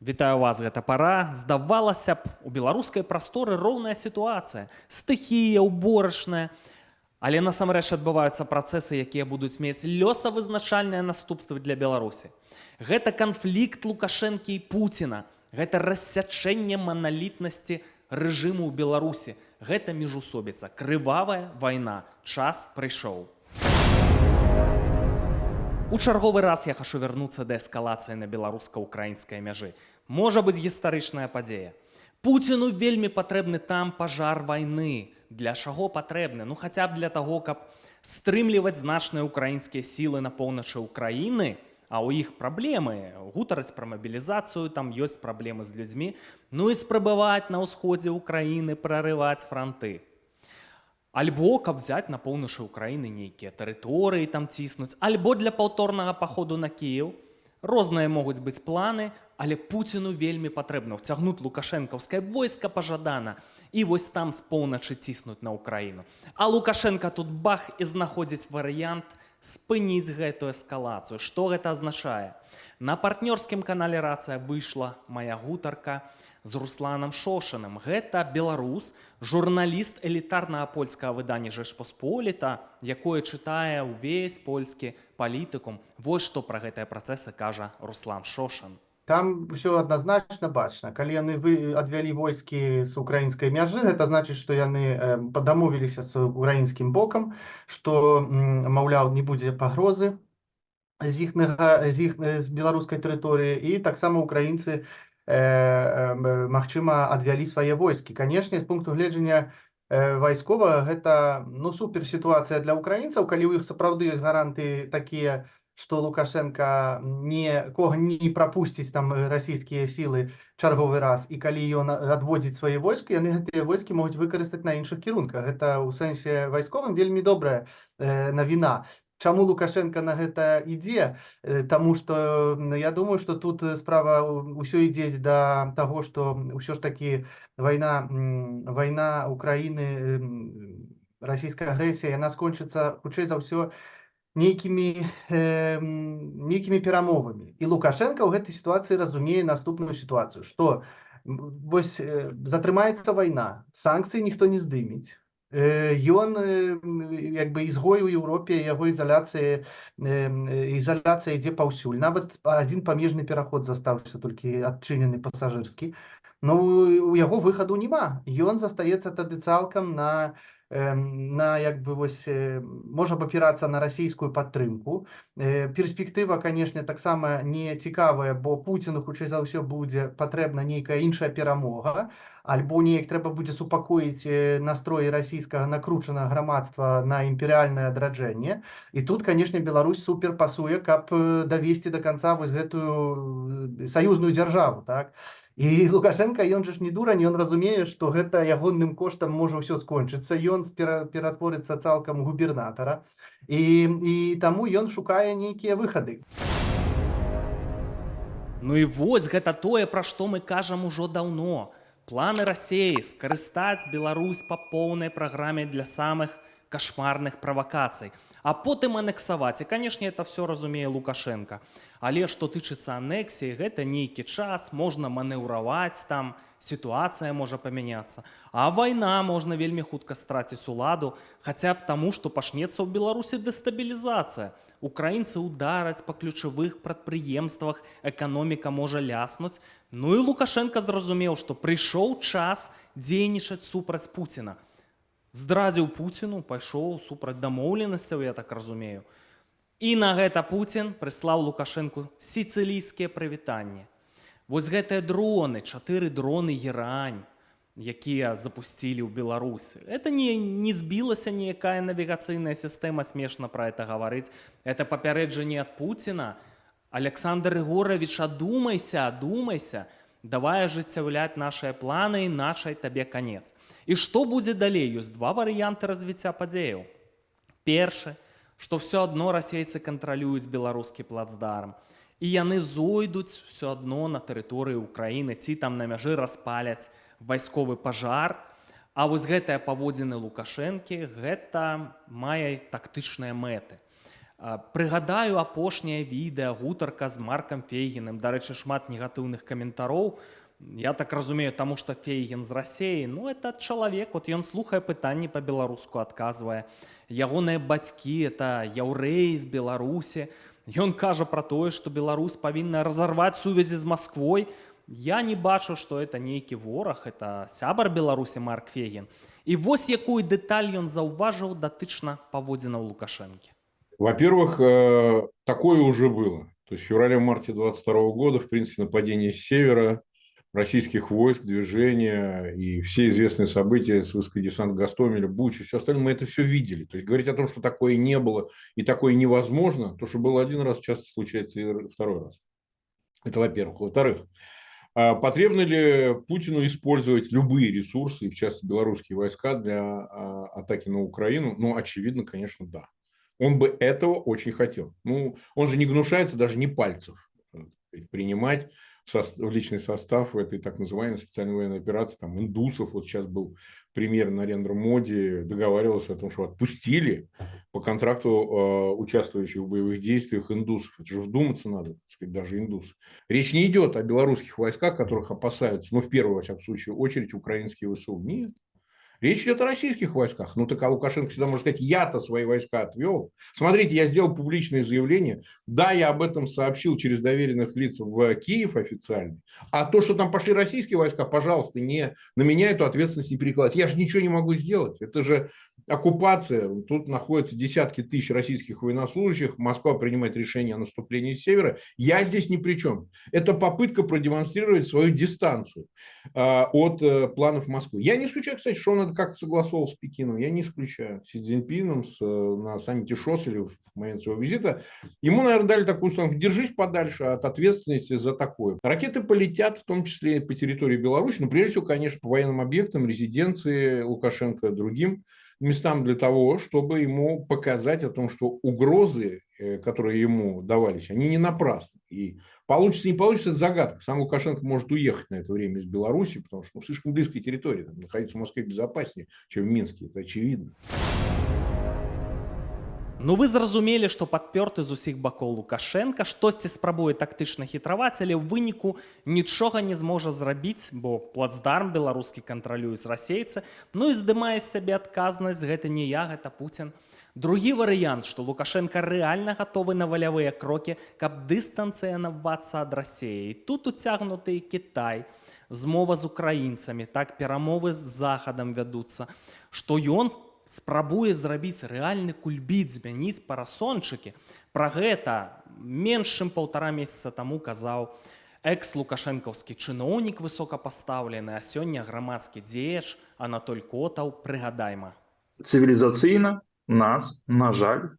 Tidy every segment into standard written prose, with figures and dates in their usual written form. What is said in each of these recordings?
Вітаю вас, гэта пара. Здавалася б, у беларускай прасторы роўная сітуацыя. Стыхія, уборачная. Але насамрэч адбываюцца працэсы, якія будуць мець лёсавызначальныя наступствы для Беларусі. Гэта канфлікт Лукашэнкі і Пуціна. Гэта рассячэнне маналітнасці рэжыму ў Беларусі. Гэта міжусобіца, крывавая вайна. Час прыйшоў. У чарговы раз я хачу вярнуцца да эскалацыі на беларуска-украінскай мяжы. Можа быць гістарычная падзея. Пуціну вельмі патрэбны там пажар вайны. Для чаго патрэбны? Ну хаця б для таго, каб стрымліваць значныя украінскія сілы на поўначы Украіны, а ў іх праблемы, гутараць пра мабілізацыю, там ёсць праблемы з людзьмі, ну і спрабаваць на ўсходзе Украіны прарываць франты. Альбо, каб взяць на поўначы Украіны нейкія тэрыторыі там ціснуць, альбо для паўторнага паходу на Кіеў. Розныя могуць быць планы, але Пуціну вельмі патрэбна ўцягнуць лукашэнкаўскае войска пажадана і вось там з поўначы ціснуць на Украіну. А Лукашенка тут бах і знаходзіць варыянт спыніць гэтую эскалацыю. Што гэта азначае? На партнёрскім канале «Рацыя» выйшла мая гутарка з Русланам Шошаным. Гэта беларус, журналіст элітарнага польскага выдання «Жэчпасполіта», якое чытае ўвесь польскі палітыкум. Вось што пра гэтыя працэсы кажа Руслан Шошан. Там все адназначна бачна. Калі яны адвялі войскі з украінскай мяжы, гэта значыць, што яны дамовіліся з украінскім бокам, што, маўляў, не будзе пагрозы з беларускай тэрыторыі, і таксама украінцы магчыма адвялі свае войскі. Канешне, з пункту гледжання вайсковага гэта супер сітуацыя для украінцаў, калі ў іх сапраўды ёсць гаранты такія, што Лукашенка нікога не прапусціць там расійскія сілы чарговы раз, і калі ён адводзіць свае войскі, яны гэтыя войскі могуць выкарыстаць на іншых кірунках. Гэта ў сэнсе вайсковым вельмі добрая навіна. Чаму Лукашенка на гэта ідзе? Таму што я думаю, што тут справа ўсё ідзе да таго, што ўсё ж такі вайна Украіны, расійская агрэсія, яна скончыцца хутчэй за ўсё нейкімі перамовамі. І Лукашенка ў гэтай сітуацыі разумее наступную сітуацыю, што вось затрымаецца вайна, санкцыі ніхто не здыміць. Ён як бы ізгой у Еўропе, яго ізаляцыя ідзе паўсюль. Нават адзін памежны пераход застаўся толькі адчынены пасажырскі. Ну, у яго выхаду няма. Ён застаецца тады цалкам на як бы вось можа б апірацца на расійскую падтрымку. Перспектыва, канешне, таксама не цікавая, бо Пуціну хутчэй за ўсё будзе патрэбна нейкая іншая перамога, альбо неяк трэба будзе супакоіць настроі расійскага накручанага грамадства на імперыяльнае адраджэнне. І тут, канешне, Беларусь супер пасуе, каб давесці да канца вось гэтую саюзную дзяржаву, так? І Лукашенка, ён же ж не дурань, ён разумее, што гэта ягоным коштам можа ўсё скончыцца. Ён ператворыцца цалкам губернатара, і таму ён шукае нейкія выхады. Ну і вось гэта тое, пра што мы кажам ужо даўно. Планы Расіі скарыстаць Беларусь па поўнай праграме для самых кашмарных правакацый, а потым анексаваць. І, канешне, это все разумее Лукашенка. Але што тычыцца анексіі, гэта нейкі час, можна манеўраваць там, сітуацыя можа памяняцца. А вайна можна вельмі хутка страціць уладу, хаця б таму, што пачнецца ў Беларусі дэстабілізацыя. Украінцы удараць па ключавых прадпрыемствах, эканоміка можа ляснуць. Ну і Лукашенка зразумеў, што прыйшоў час дзейнічаць супраць Пуціна. Здрадзіў Пуціну, пайшоў супраць дамоўленасцяў, я так разумею. І на гэта Пуцін прыслаў Лукашэнку сіцылійскія прывітанні. Вось гэтыя дроны, 4 дроны «Герань», якія запусцілі ў Беларусі. Это не збілася ніякая навігацыйная сістэма, смешна пра гэта гаварыць. Это папярэджанне ад Пуціна. Александр Ігорович, адумайся. Давай ажыццяўляць нашыя планы, нашай табе канец. І што будзе далей? Ёсць два варыянты развіцця падзеяў. Першы, што ўсё адно расейцы кантралююць беларускі плацдарм. І яны зойдуць ўсё адно на тэрыторыі Украіны, ці там на мяжы распаляць вайсковы пажар. А вось гэтыя паводзіны Лукашэнкі, гэта мае тактычныя мэты. Прыгадаю апошняе відэа, гутарка з Маркам Фейгіным. Дарэчы, шмат негатыўных каментароў. Я так разумею, таму што Фейгін з Расеі. Ну, этот чалавек, вот ён слухае пытанні па-беларуску, адказвае. Ягоныя бацькі — это яўрэі з Беларусі. Ён кажа пра тое, што Беларусь павінна разарваць сувязі з Масквой. Я не бачу, што это нейкі вораг, это сябар Беларусі Марк Фейгін. І вось якую дэталь ён заўважыў датычна паводзінаў Лукашэнкі. Во-первых, такое уже было. То есть в феврале-марте 2022 года, в принципе, нападение с севера, российских войск, движения и все известные события с высадкой десанта Гостомеля, Бучи, все остальное, мы это все видели. То есть говорить о том, что такое не было и такое невозможно, то, что было один раз, часто случается и второй раз. Это во-первых. Во-вторых, потребно ли Путину использовать любые ресурсы, в частности белорусские войска, для атаки на Украину? Ну, очевидно, конечно, да. Он бы этого очень хотел. Ну, он же не гнушается даже не пальцев принимать в личный состав этой так называемой специальной военной операции, там, индусов. Вот сейчас был премьер Нарендра Моди, договаривался о том, что отпустили по контракту участвующих в боевых действиях индусов. Это же вдуматься надо, так сказать, даже индусы. Речь не идет о белорусских войсках, которых опасаются, ну, в первую, во всяком случае, очередь украинские ВСУ. Нет. Речь идет о российских войсках. Ну, так а Лукашенко всегда может сказать, я-то свои войска отвел. Смотрите, я сделал публичное заявление. Да, я об этом сообщил через доверенных лиц в Киев официально. А то, что там пошли российские войска, пожалуйста, не, на меня эту ответственность не перекладывать. Я же ничего не могу сделать. Это же оккупация. Тут находятся десятки тысяч российских военнослужащих. Москва принимает решение о наступлении с севера. Я здесь ни при чем. Это попытка продемонстрировать свою дистанцию от планов Москвы. Я не исключаю, кстати, что он это как-то согласовал с Пекином. Я не исключаю. С Си Цзиньпином на саммите Шоселя в момент своего визита. Ему, наверное, дали такую установку. Держись подальше от ответственности за такое. Ракеты полетят, в том числе по территории Беларуси, но прежде всего, конечно, по военным объектам, резиденции Лукашенко, другим местам для того, чтобы ему показать о том, что угрозы, которые ему давались, они не напрасны. И получится, не получится, это загадка. Сам Лукашенко может уехать на это время из Беларуси, потому что слишком близкая территория. Там, находиться в Москве безопаснее, чем в Минске. Это очевидно. Ну, вы зразумелі, што падпёрты з усіх бакоў Лукашенка штосьці спрабуе тактычна хітраваць, але ў выніку нічога не зможа зрабіць, бо плацдарм беларускі кантралююць расейцы, ну і здымае з сябе адказнасць, гэта не я, гэта Пуцін. Другі варыянт, што Лукашенка рэальна гатовы на валявыя крокі, каб дыстанцыянавацца ад Расіі. І тут уцягнуты і Кітай, змова з украінцамі, так перамовы з Захадам вядуцца, што ён спрабуе зрабіць рэальны кульбіт, змяніць парасончыкі. Пра гэта менш чым 1,5 месяца таму казаў экс-лукашэнкаўскі чыноўнік высокапастаўлены, а сёння грамадскі дзеяч Анатоль Котаў. Прыгадайма. Цывілізацыйна нас, на жаль,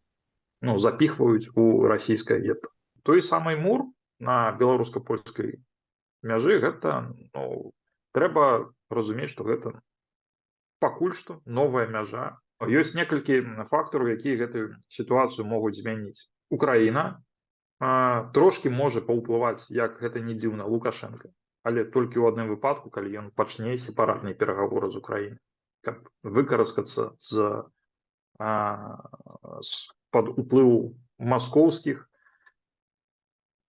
запіхваюць у расійскае гета. Той самы мур на беларуска-польскай мяжы, гэта, трэба разумець, што гэта пакуль што новая мяжа. Ёсць некалькі фактараў, якія гэтую сітуацыю могуць змяніць. Украіна трошкі можа паўплываць, як гэта не дзіўна, Лукашенка, але толькі ў адным выпадку, калі ён пачне сепаратныя пераговоры з Украінай, каб выкараскацца з-пад уплыву маскоўскіх,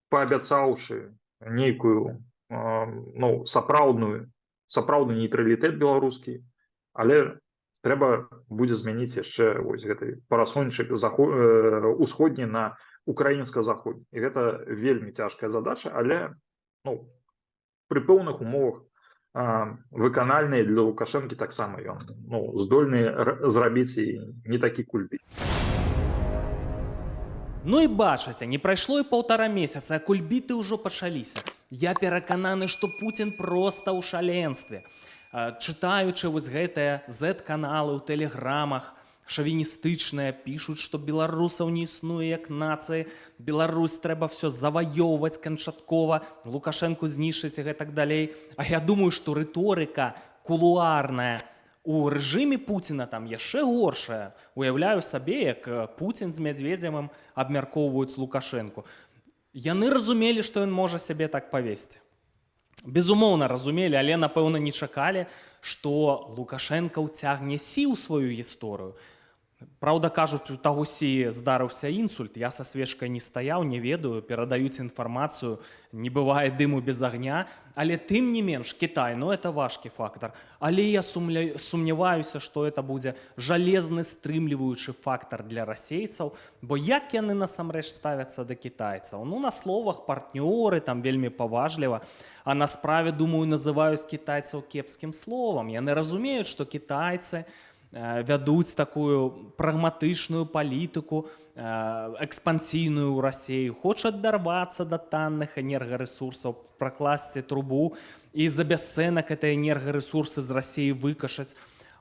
паабяцаўшы нейкую сапраўдны нейтралітэт беларускі, але трэба будзе змяніць яшчэ гэты парасончык усходні на украінска-заходні. І гэта вельмі цяжкая задача, але пры пэўных умовах выканальныя для Лукашэнкі таксама ён здольны зрабіць і не такі кульбіт. Ну і бачыце, не прайшло і 1,5 месяца, а кульбіты ўжо пачаліся. Я перакананы, што Пуцін проста ў шаленстве. Чытаючы вось гэтыя Z-каналы ў тэлеграмах, шавіністычныя, пішуць, што беларусаў не існуе як нацыі, Беларусь трэба все заваёўваць канчаткова, Лукашэнку знішчыць і гэтак далей. А я думаю, што рыторыка кулуарная у рэжыме Пуціна там яшчэ горшая. Уяўляю сабе, як Пуцін з Мядзведзевым абмяркоўваюць Лукашэнку. Яны разумелі, што ён можа сябе так павесці. Безумоўна, разумелі, але, напэўна, не чакалі, што Лукашенка ўцягне Сі ў сваю гісторыю. Праўда, кажуць, у Тагусі здарыўся інсульт. Я са свечкай не стаяў, не ведаю, перадаюць інфармацыю, не бывае дыму без агня. Але тым не менш, Кітай, ну это важкі фактар. Але я сумняваюся, што это будзе жалезны стрымліваючы фактар для расейцаў, бо як яны насамрэч ставяцца да кітайцаў? Ну, на словах партнёры, там вельмі паважліва, а на справе, думаю, называюць кітайцаў кепскім словам. Яны разумеюць, што кітайцы вядуць такую прагматычную палітыку, экспансійную ў Расіі, хочуць дарвацца да танных энергарэсурсаў, пракласці трубу і за бясцэнак гэтыя энергарэсурсы з Расіі выкашаць.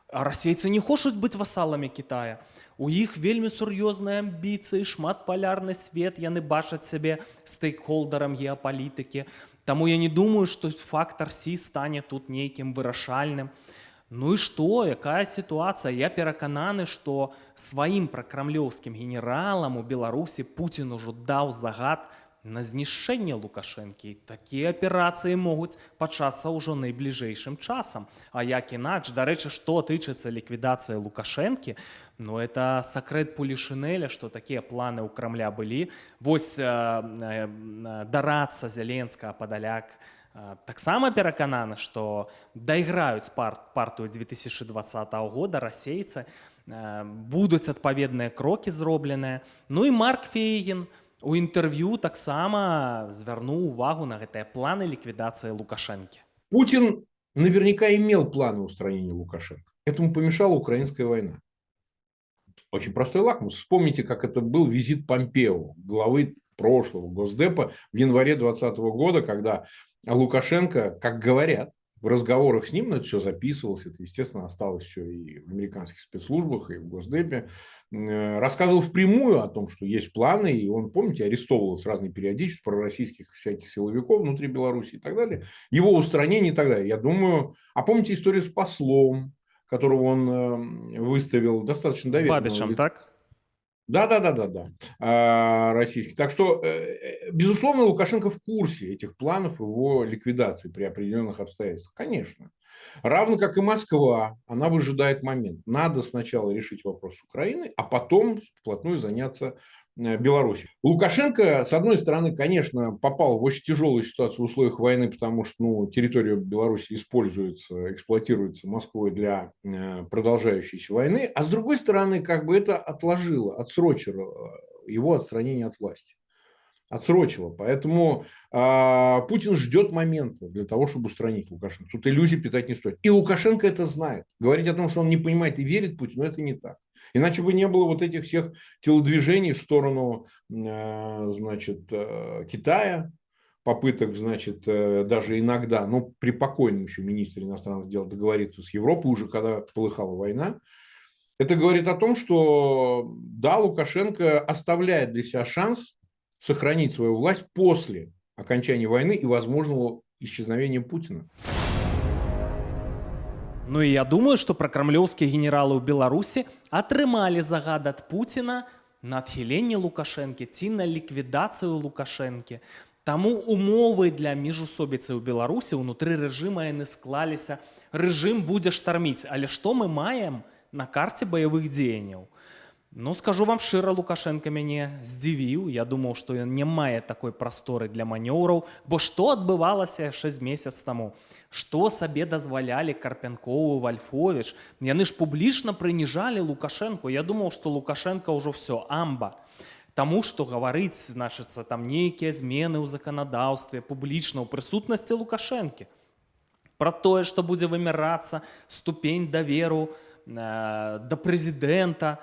А расейцы не хочуць быць васаламі Кітая. У іх вельмі сур'ёзныя амбіцыі, шматпалярны свет, яны бачаць сябе стейкхолдарам геапалітыкі. Таму я не думаю, што фактар Сі стане тут нейкім вырашальным. Ну і што, якая сітуацыя? Я перакананы, што сваім пракрамлёўскім генералам у Беларусі Пуцін ужо даў загад на знішчэнне Лукашэнкі. Такія аперацыі могуць пачацца ўжо найбліжэйшым часам. А як інакш, дарэчы, што тычыцца ліквідацыі Лукашэнкі, ну это сакрэт Пулішынеля, што такія планы ў Крамля былі. Вось дарацца Зеленскага Падаляк таксама перакананы, што дайграюць партыю 2020 года расейцы, будуць адпаведныя крокі зробленыя. Ну і Марк Фейгін у інтэрв'ю таксама звярнуў увагу на гэтыя планы ліквідацыі Лукашэнкі. Путин наверняка имел планы устранения Лукашенко. Этому помешала украинская война. Очень простой лакмус. Вспомните, как это был визит Помпео, главы прошлого Госдепа в январе 2020 года, когда Лукашенко, как говорят, в разговорах с ним, но это все записывалось, это, естественно, осталось все и в американских спецслужбах, и в Госдепе, рассказывал впрямую о том, что есть планы, и он, помните, арестовывал с разной периодичностью пророссийских всяких силовиков внутри Беларуси и так далее, его устранение и так далее. Я думаю, а помните историю с послом, которого он выставил достаточно доверенного С Бабичем, лица? так? Да. Российский. Так что, безусловно, Лукашенко в курсе этих планов его ликвидации при определенных обстоятельствах. Конечно. Равно как и Москва, она выжидает момент. Надо сначала решить вопрос с Украиной, а потом вплотную заняться Беларуси. Лукашенко, с одной стороны, конечно, попал в очень тяжелую ситуацию в условиях войны, потому что территория Беларуси используется, эксплуатируется Москвой для продолжающейся войны, а с другой стороны, как бы это отсрочило его отстранение от власти. Отсрочило. Поэтому Путин ждет момента для того, чтобы устранить Лукашенко. Тут иллюзий питать не стоит. И Лукашенко это знает. Говорить о том, что он не понимает и верит Путину, это не так. Иначе бы не было вот этих всех телодвижений в сторону, Китая, попыток, даже иногда, при покойном еще министре иностранных дел договориться с Европой, уже когда полыхала война. Это говорит о том, что, да, Лукашенко оставляет для себя шанс сохранить свою власть после окончания войны и возможного исчезновения Путина. Ну і я думаю, што пракрамлёўскія генералы ў Беларусі атрымалі загад ад Пуціна на адхіленне Лукашэнкі ці на ліквідацыю Лукашэнкі. Таму умовы для міжусобіцы ў Беларусі ўнутры рэжыма яны склаліся. Рэжым будзе штарміць, але што мы маем на карце баявых дзеянняў? Ну, скажу вам шчыра, Лукашенко мяне здзівіў. Я думаў, што ён не мае такой прасторы для манёўраў, бо што адбывалася 6 месяц таму? Што сабе дазвалялі Карпянкову, Вальфовіч? Яны ж публічна прыніжалі Лукашенко. Я думаў, што Лукашенко ўжо все, амба. Таму, што гаварыць, значыцца, там нейкія змены ў заканадаўстве публічна ў прысутнасці Лукашэнкі. Пра тое, што будзе вымярацца ступень даверу да прэзідэнта,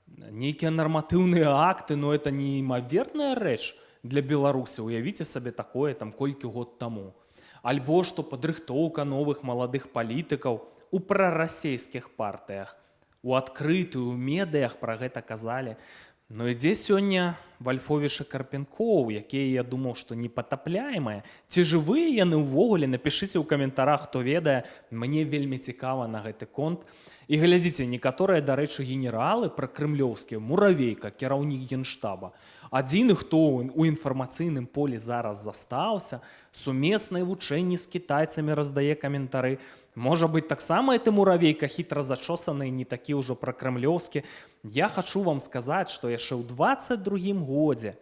нейкія нарматыўныя акты, но это неімаверная рэч для Беларусі. Уявіце сабе такое колькі год таму. Альбо што падрыхтоўка новых маладых палітыкаў у прарасейскіх партыях, у адкрытую, у медыях пра гэта казалі. Ну і дзе сёння Вальфовіч і Карпянкоў, якія, я думаў, што непатапляемыя? Ці жывыя яны ўвогуле? Напішыце ў каментарах, хто ведае, мне вельмі цікава на гэты конт. І глядзіце, некаторыя, дарэчы, генералы пракрэмлёўскія, Муравейка, кіраўнік генштаба, адзіны, хто ў інфармацыйным полі зараз застаўся, сумесныя вучэнні з кітайцамі раздае каментары. Можа быць, таксама гэты муравейка хітра зачосаны, не такі ўжо пракрэмлёўскі. Я хачу вам сказаць, што яшчэ ў 22-м годзе,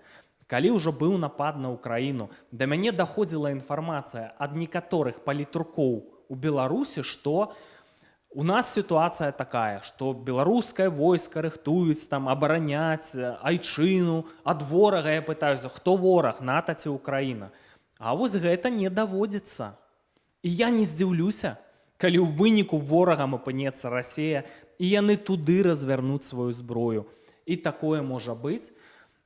калі ўжо быў напад на Украіну, да мяне даходзіла інфармацыя ад некаторых палітрукоў у Беларусі, што у нас ситуация такая, что белорусское войско рыхтуюць там абараняць айчыну ад ворага. Я пытаюся, хто вораг, НАТО ці Украіна? А вось гэта не даводзіцца. І я не здзіўлюся, калі ў выніку ворагам апынецца Расія, і яны туды развярнуць сваю зброю. І такое можа быць.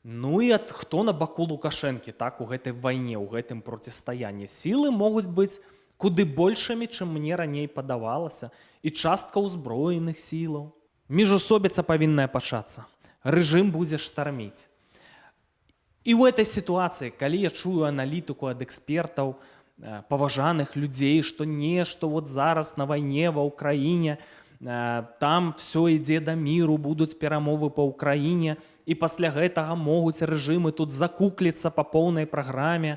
Ну і хто на баку Лукашэнкі, так, у гэтай вайне, у гэтым процістаянні. Сілы могуць быць куды большымі, чым мне раней падавалася, і частка ўзброеных сілаў. Міжусобіца павінная пачацца. Рэжым будзе штарміць. І ў этой сітуацыі, калі я чую аналітыку ад экспертаў, паважаных людзей, што нешта вот зараз на вайне ва Ўкраіне, там все ідзе да міру, будуць перамовы па Ўкраіне, і пасля гэтага могуць рэжымы тут закукліцца па поўнай праграме.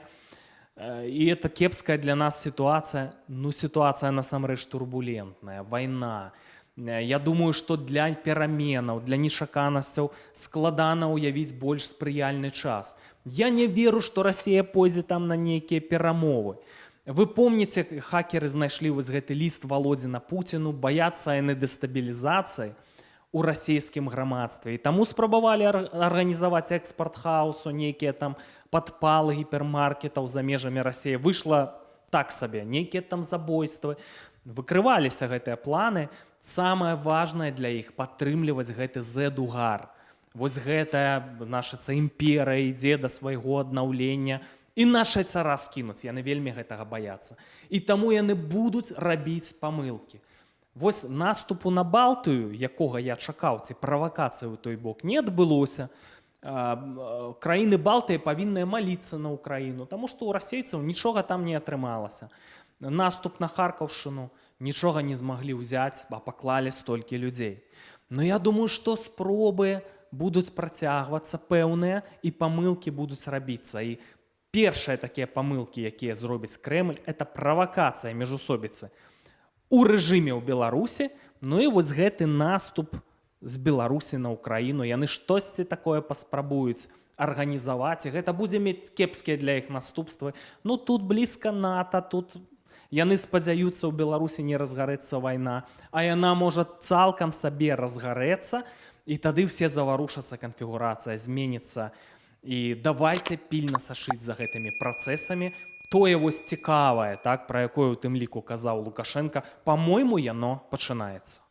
И это кепская для нас ситуация. Ну, ситуация насамрэч турбулентная, война. Я думаю, что для пераменаў, для нечаканасцяў складана ўявіць больш спрыяльны час. Я не веру, что Россия пойдзе там на нейкія перамовы. Вы помните, хакеры знайшлі вось гэты ліст Володіна Путіну, баяцца яны дэстабілізацыі у расійскім грамадстве. І таму спрабавалі арганізаваць экспорт хаосу, нейкія там падпалы гіпермаркетаў за межамі Расіі. Выйшла так сабе, нейкія там забойствы. Выкрываліся гэтыя планы. Самае важнае для іх падтрымліваць гэты Z-угар. Вось гэтая наша імперыя ідзе да свайго аднаўлення. І наша цара скінуць. Яны вельмі гэтага баяцца. І таму яны будуць рабіць памылкі. Вось наступу на Балтыю, якога я чакаў, ці правакацыі ў той бок, не адбылося. Краіны Балтыі павінныя маліцца на Украіну, таму што ў расейцаў нічога там не атрымалася. Наступ на Харкаўшчыну нічога не змаглі ўзяць, а паклалі столькі людзей. Но я думаю, што спробы будуць працягвацца пэўныя, і памылкі будуць рабіцца. І першыя такія памылкі, якія зробіць Крэмль, это правакацыя міжусобіцы у рэжыме ў Беларусі, ну і вось гэты наступ з Беларусі на Украіну. Яны штосьці такое паспрабуюць арганізаваць, і гэта будзе мець кепскія для іх наступствы. Ну тут блізка НАТО, тут яны спадзяюцца, ў Беларусі не разгарэцца вайна, а яна можа цалкам сабе разгарэцца, і тады все заварушацца, канфігурацыя зменіцца. І давайце пільна сашыць за гэтымі працэсамі. Тое вось цікавае, так, пра якое у тым ліку казаў Лукашенка, па-мойму, яно пачынаецца.